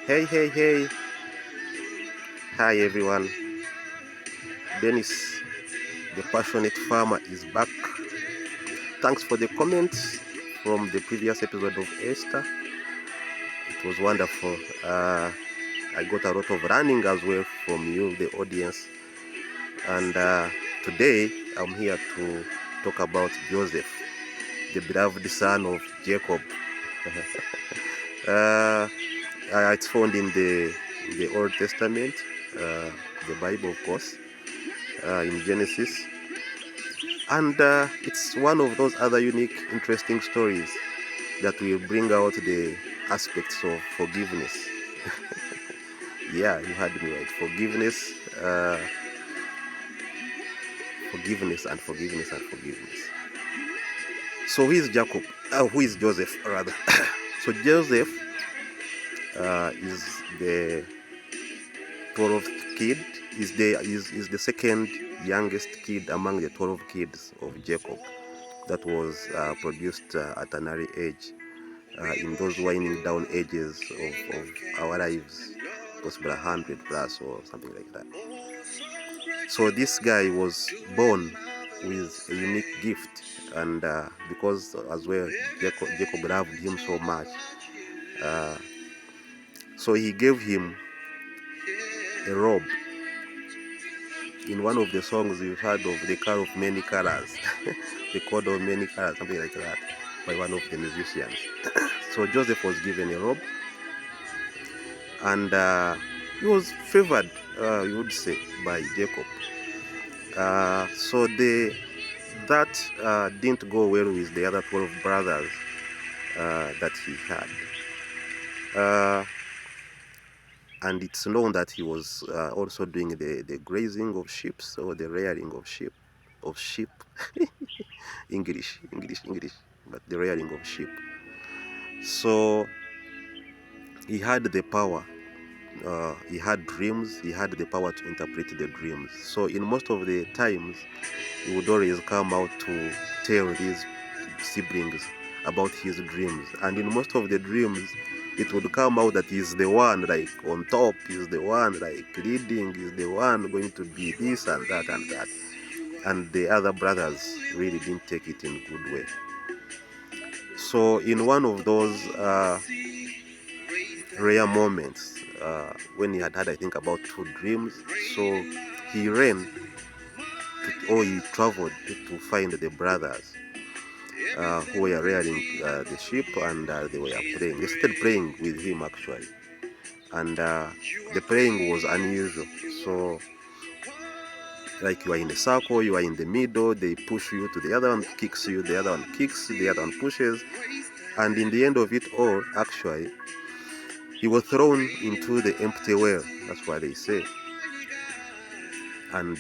Hey, hey, hey. Hi, everyone. Dennis, the passionate farmer, is back. Thanks for the comments from the previous episode of Esther. It was wonderful. I got a lot of learning as well from you, the audience. And today, I'm here to talk about Joseph, the beloved son of Jacob. It's found in the Old Testament, the Bible, of course, in Genesis. And it's one of those other unique, interesting stories that will bring out the aspects of forgiveness. Yeah, you heard me right. Forgiveness, forgiveness, and forgiveness, and forgiveness. So who is Jacob? Who is Joseph, rather? So Joseph is the 12th kid. Is the second youngest kid among the 12 kids of Jacob that was produced at an early age, in those winding down ages of our lives, possibly 100 plus or something like that. So this guy was born with a unique gift, and because as well Jacob loved him so much, so he gave him a robe. In one of the songs you've heard of, the car of many colors, the code of many colors, something like that, by one of the musicians. So Joseph was given a robe, and he was favored, you would say, by Jacob. So that didn't go well with the other 12 brothers that he had. And it's known that he was also doing the grazing of sheep, or the rearing of sheep, English, but the rearing of sheep. So he had the power. He had dreams. He had the power to interpret the dreams. So in most of the times, he would always come out to tell these siblings about his dreams. And in most of the dreams, it would come out that he's the one like on top, he's the one like leading, he's the one going to be this and that and that. And the other brothers really didn't take it in a good way. So in one of those rare moments, when he had I think about 2 dreams, so he he traveled to find the brothers who were rearing the sheep, and they were praying. They started praying with him actually, and the praying was unusual. So like you are in a circle, you are in the middle, they push you to the other one, kicks you, the other one kicks, the other one pushes, and in the end of it all, actually, he was thrown into the empty well. That's what they say. And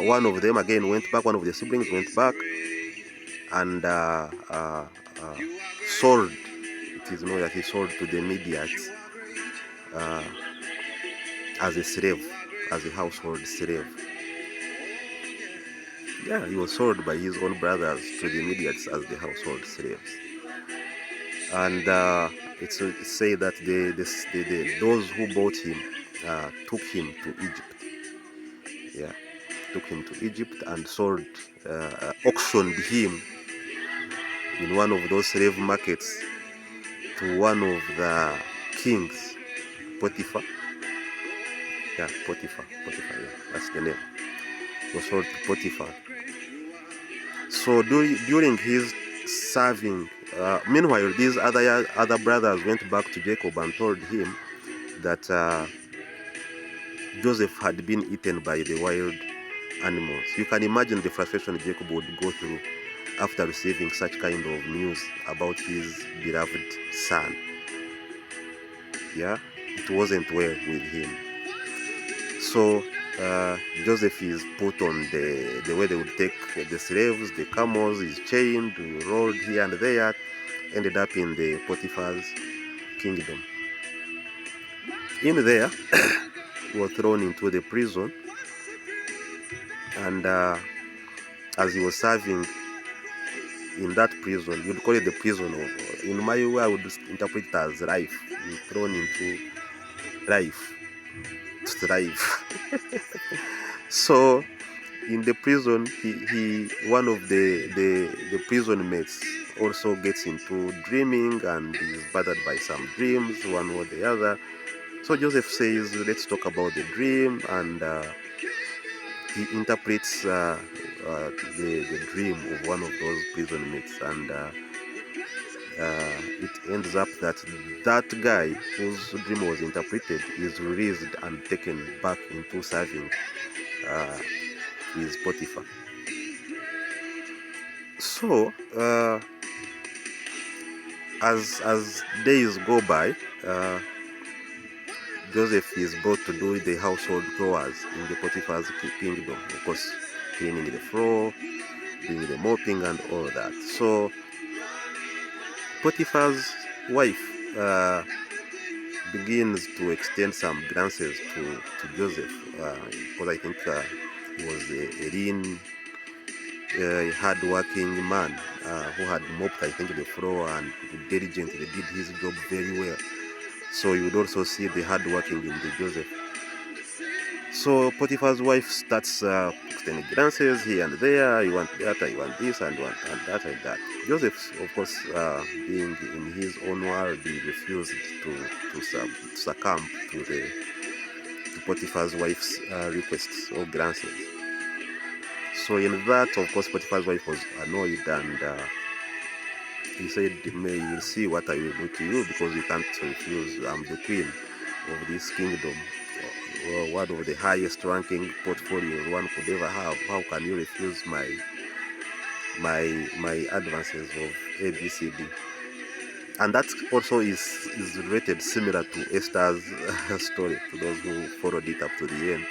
one of them again went back. One of the siblings went back and sold. It is known that he sold to the Mediates as a slave, as a household slave. Yeah, he was sold by his own brothers to the Mediates as the household slaves. And it's said that those who bought him took him to Egypt. Yeah, took him to Egypt and sold, auctioned him in one of those slave markets to one of the kings, Potiphar. Yeah, Potiphar, yeah, that's the name. He was sold to Potiphar. So during his serving, meanwhile, these other brothers went back to Jacob and told him that Joseph had been eaten by the wild animals. You can imagine the frustration Jacob would go through after receiving such kind of news about his beloved son. Yeah, it wasn't well with him. So Joseph is put on the way they would take the slaves, the camels, is chained, rolled here and there, ended up in the Potiphar's kingdom. In there, he was thrown into the prison, and as he was serving in that prison. You'd call it the prison. In my way, I would interpret it as life. You're thrown into life, strife. So in the prison, he one of the prison mates also gets into dreaming and is bothered by some dreams, one or the other. So Joseph says, let's talk about the dream, and he interprets the dream of one of those prison mates, and it ends up that that guy whose dream was interpreted is released and taken back into serving uh, with Potiphar. So as days go by, Joseph is brought to do the household chores in the Potiphar's kingdom, of course, cleaning the floor, doing the mopping, and all that. So Potiphar's wife begins to extend some glances to Joseph, because I think he was a lean, hard-working man who had mopped, I think, the floor and diligently did his job very well. So you would also see the hard working in the Joseph. So Potiphar's wife starts extending glances here and there. You want that, you want this, and that and that. Joseph, of course, being in his own world, he refused to succumb to Potiphar's wife's requests or glances. So in that, of course, Potiphar's wife was annoyed, and he said, "May you see what I will do to you, because you can't refuse. I'm the queen of this kingdom, one of the highest ranking portfolios one could ever have. How can you refuse my advances of ABCD?" And that also is related similar to Esther's story, to those who followed it up to the end.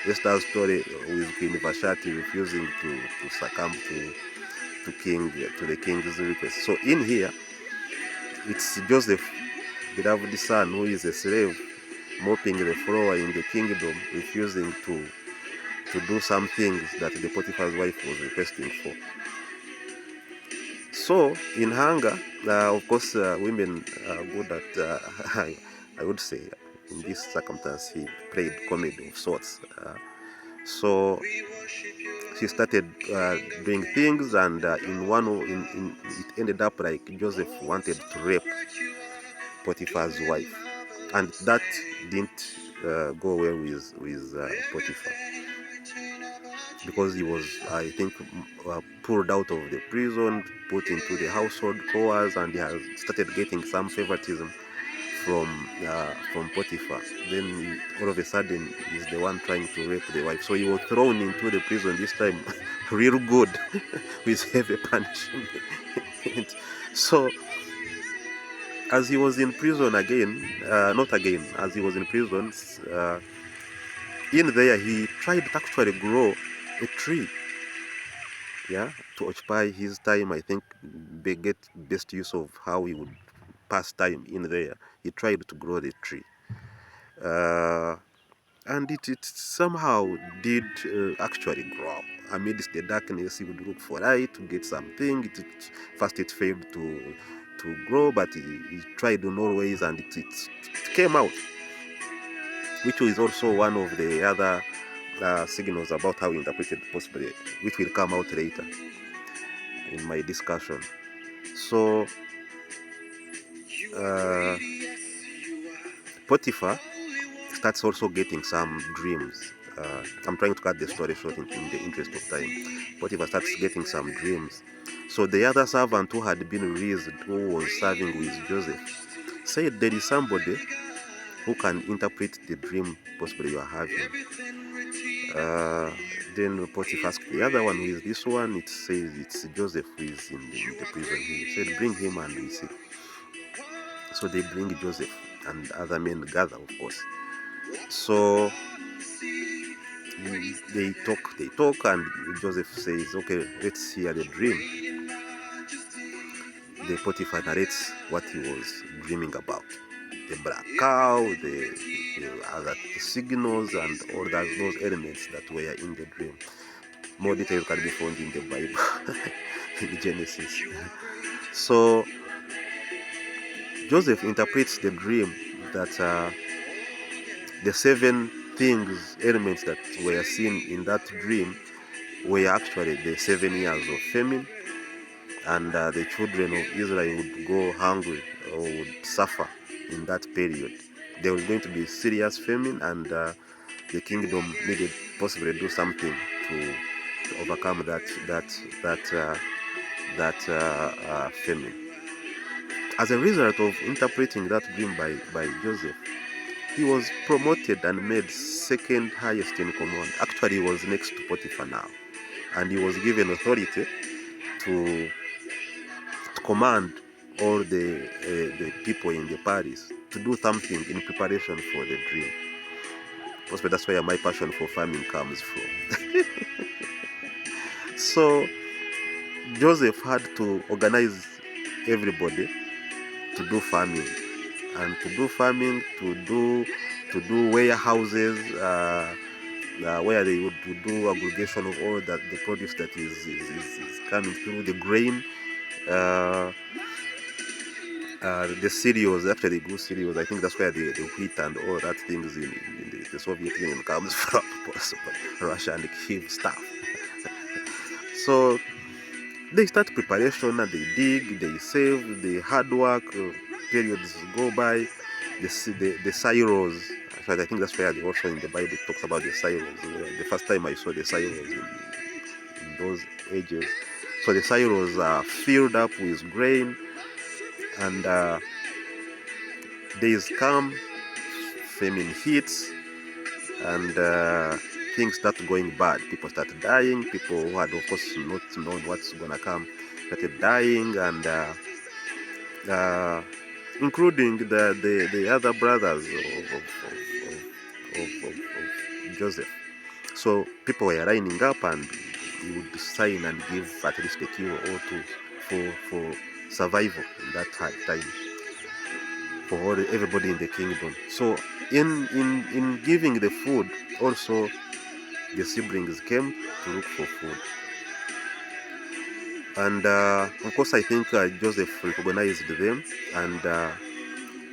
Esther's story with Queen Vashti refusing to succumb to the king's request. So in here, it's Joseph, beloved son, who is a slave, mopping the floor in the kingdom, refusing to do some things that the Potiphar's wife was requesting for. So in hunger, of course, women are good at, I would say, in this circumstance, he played comedy of sorts. So she started doing things, and it ended up like Joseph wanted to rape Potiphar's wife, and that didn't go well with Potiphar, because he was, I think, pulled out of the prison, put into the household chores, and he has started getting some favoritism from Potiphar. Then all of a sudden, he's the one trying to rape the wife. So he was thrown into the prison this time, real good, with heavy punishment. So as he was in prison again, not again, as he was in prison, in there he tried to actually grow a tree, yeah, to occupy his time. I think they get best use of how he would pass time in there. He tried to grow the tree, and it somehow did actually grow. Amidst the darkness, he would look for light to get something. First it failed to grow, but he tried in all ways, and it came out, which is also one of the other signals about how he interpreted possibly, which will come out later in my discussion. So Potiphar starts also getting some dreams. I'm trying to cut the story short in the interest of time. Potiphar starts getting some dreams. So the other servant who had been released, who was serving with Joseph, said, there is somebody who can interpret the dream possibly you are having. Then Potiphar asked the other one, who is this one? It says it's Joseph who is in the prison. He said, bring him and we see. So they bring Joseph, and other men gather, of course. So they talk, and Joseph says, okay, let's hear the dream. The Potiphar narrates what he was dreaming about. The black cow, the other signals, and all those elements that were in the dream. More details can be found in the Bible. in Genesis. So Joseph interprets the dream that the seven things, elements that were seen in that dream were actually the 7 years of famine, and the children of Israel would go hungry or would suffer in that period. There was going to be serious famine, and the kingdom needed possibly do something to overcome that famine. As a result of interpreting that dream by Joseph, he was promoted and made second highest in command. Actually, he was next to Potiphar now, and he was given authority to command all the people in the palace to do something in preparation for the dream. Possibly that's where my passion for farming comes from. So Joseph had to organize everybody to do farming, and to do farming, to do warehouses, where they would do aggregation of all that the produce that is coming through, the grain, uh, the cereals. Actually, they grew cereals. I think that's where the wheat and all that things in the Soviet Union comes from, possible Russia and Kiev stuff. So they start preparation and they dig, they save, the hard work, periods go by, the silos. So I think that's where also in the Bible it talks about the silos. The first time I saw the silos in those ages. So the silos are filled up with grain, and days come, famine hits, and things start going bad. People start dying. People who had, of course, not known what's gonna come started dying, and uh, including the other brothers of Joseph. So people were lining up, and he would sign and give at least a kilo or two for survival in that time for everybody in the kingdom. So in giving the food, also the siblings came to look for food. And of course, I think Joseph recognized them, and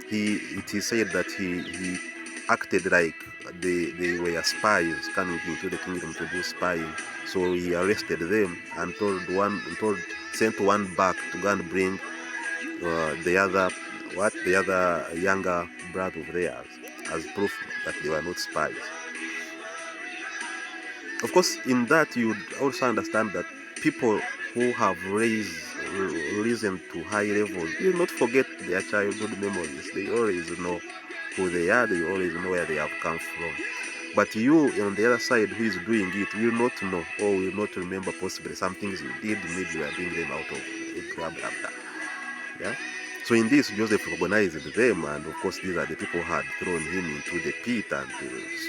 it is said that he acted like they were spies coming into the kingdom to do spying. So he arrested them and sent one back to go and bring the other younger brother of theirs as proof that they were not spies. Of course, in that you also understand that people who have risen to high levels will not forget their childhood memories. They always know who they are, they always know where they have come from. But you on the other side who is doing it will not know, or will not remember possibly some things you did, maybe you are doing them out of blah blah blah. Yeah. So in this, Joseph recognized them, and of course these are the people who had thrown him into the pit and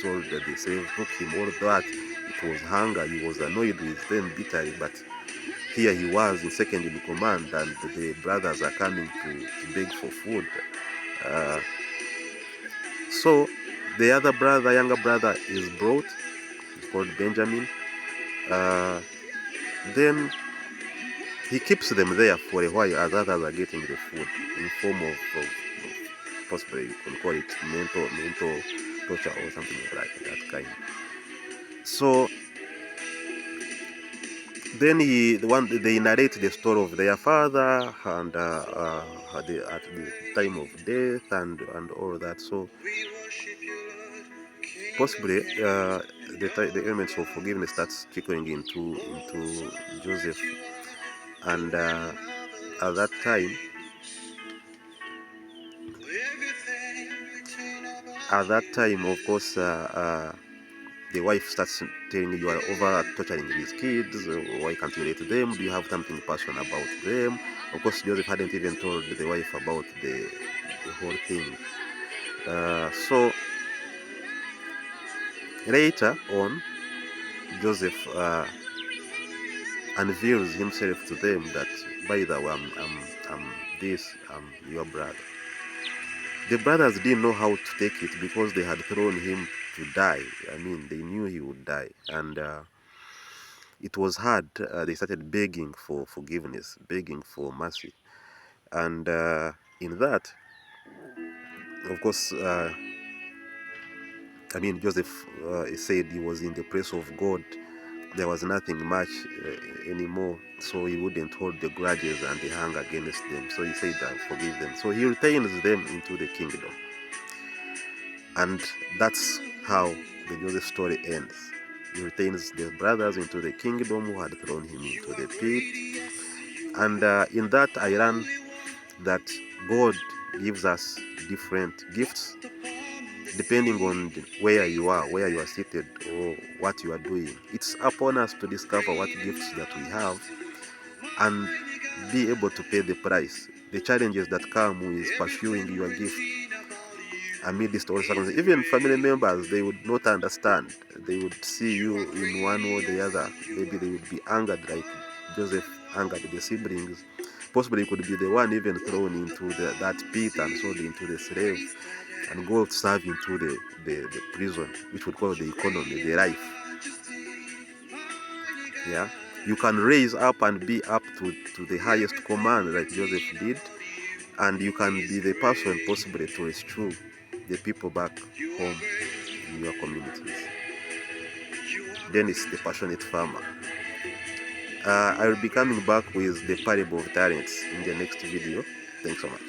sold the slave, took him, all that. It was hunger, he was annoyed with them bitterly, but here he was in second in command, and the brothers are coming to beg for food. Uh, so the other brother, younger brother, is brought. It's called Benjamin. Uh, then he keeps them there for a while as others are getting the food in form of possibly you can call it mental torture or something like that kind. So then they narrate the story of their father, and at the time of death and all that. So possibly the elements of forgiveness starts trickling into Joseph, and at that time, of course, the wife starts telling you are over torturing these kids. Why can't you let them? Do you have something personal about them? Of course, Joseph hadn't even told the wife about the whole thing. So later on, Joseph unveils himself to them that, by the way, I'm your brother. The brothers didn't know how to take it because they had thrown him to die. I mean, they knew he would die, and it was hard. They started begging for forgiveness, begging for mercy. And in that, of course, Joseph said he was in the place of God. There was nothing much anymore, so he wouldn't hold the grudges and the anger against them. So he said, I forgive them. So he retains them into the kingdom. And that's how the Joseph story ends. He retains the brothers into the kingdom who had thrown him into the pit. And in that, I learned that God gives us different gifts depending on where you are seated, or what you are doing. It's upon us to discover what gifts that we have and be able to pay the price. The challenges that come with pursuing your gift amidst all circumstances. Even family members, they would not understand. They would see you in one or the other. Maybe they would be angered like Joseph angered the siblings. Possibly he could be the one even thrown into that pit and sold into the slave and go serve into the prison, which would call the economy, the life. Yeah, you can raise up and be up to the highest command like Joseph did, and you can be the person possibly to rescue the people back home in your communities. Dennis, the passionate farmer. I will be coming back with the parable of talents in the next video. Thanks so much.